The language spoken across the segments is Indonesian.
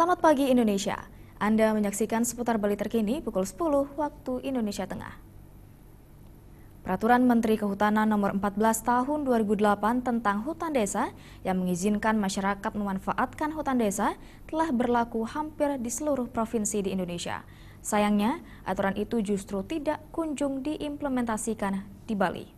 Selamat pagi Indonesia. Anda menyaksikan seputar Bali terkini pukul 10 waktu Indonesia Tengah. Peraturan Menteri Kehutanan Nomor 14 Tahun 2008 tentang hutan desa yang mengizinkan masyarakat memanfaatkan hutan desa telah berlaku hampir di seluruh provinsi di Indonesia. Sayangnya, aturan itu justru tidak kunjung diimplementasikan di Bali.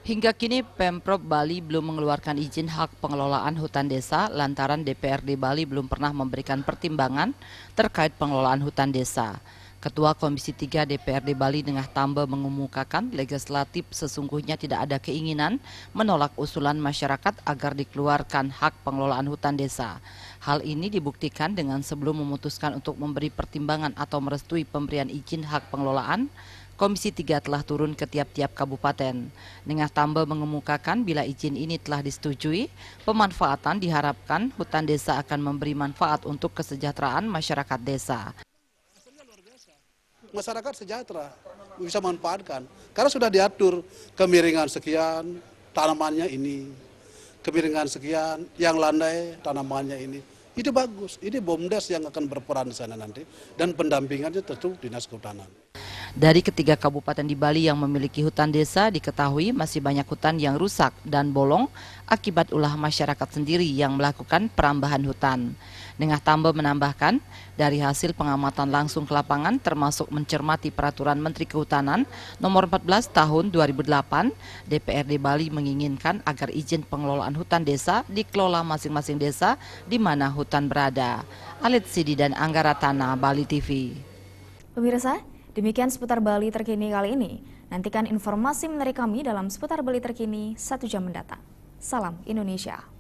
Hingga kini Pemprov Bali belum mengeluarkan izin hak pengelolaan hutan desa lantaran DPRD Bali belum pernah memberikan pertimbangan terkait pengelolaan hutan desa. Ketua Komisi 3 DPRD Bali Nengah Tambe mengemukakan legislatif sesungguhnya tidak ada keinginan menolak usulan masyarakat agar dikeluarkan hak pengelolaan hutan desa. Hal ini dibuktikan dengan sebelum memutuskan untuk memberi pertimbangan atau merestui pemberian izin hak pengelolaan, Komisi 3 telah turun ke tiap-tiap kabupaten. Nengah Tambe mengemukakan bila izin ini telah disetujui, pemanfaatan diharapkan hutan desa akan memberi manfaat untuk kesejahteraan masyarakat desa. Masyarakat sejahtera, bisa manfaatkan. Karena sudah diatur kemiringan sekian, tanamannya ini. Kemiringan sekian, yang landai tanamannya ini. Itu bagus, ini BUMDes yang akan berperan di sana nanti. Dan pendampingannya tentu Dinas Kehutanan. Dari ketiga kabupaten di Bali yang memiliki hutan desa, diketahui masih banyak hutan yang rusak dan bolong akibat ulah masyarakat sendiri yang melakukan perambahan hutan. Nengah Tambe menambahkan, dari hasil pengamatan langsung ke lapangan termasuk mencermati Peraturan Menteri Kehutanan Nomor 14 Tahun 2008, DPRD Bali menginginkan agar izin pengelolaan hutan desa dikelola masing-masing desa di mana hutan berada. Alit Sidi dan Angga Ratana, Bali TV. Pemirsa, demikian seputar Bali terkini kali ini. Nantikan informasi menarik kami dalam seputar Bali terkini 1 jam mendatang. Salam Indonesia.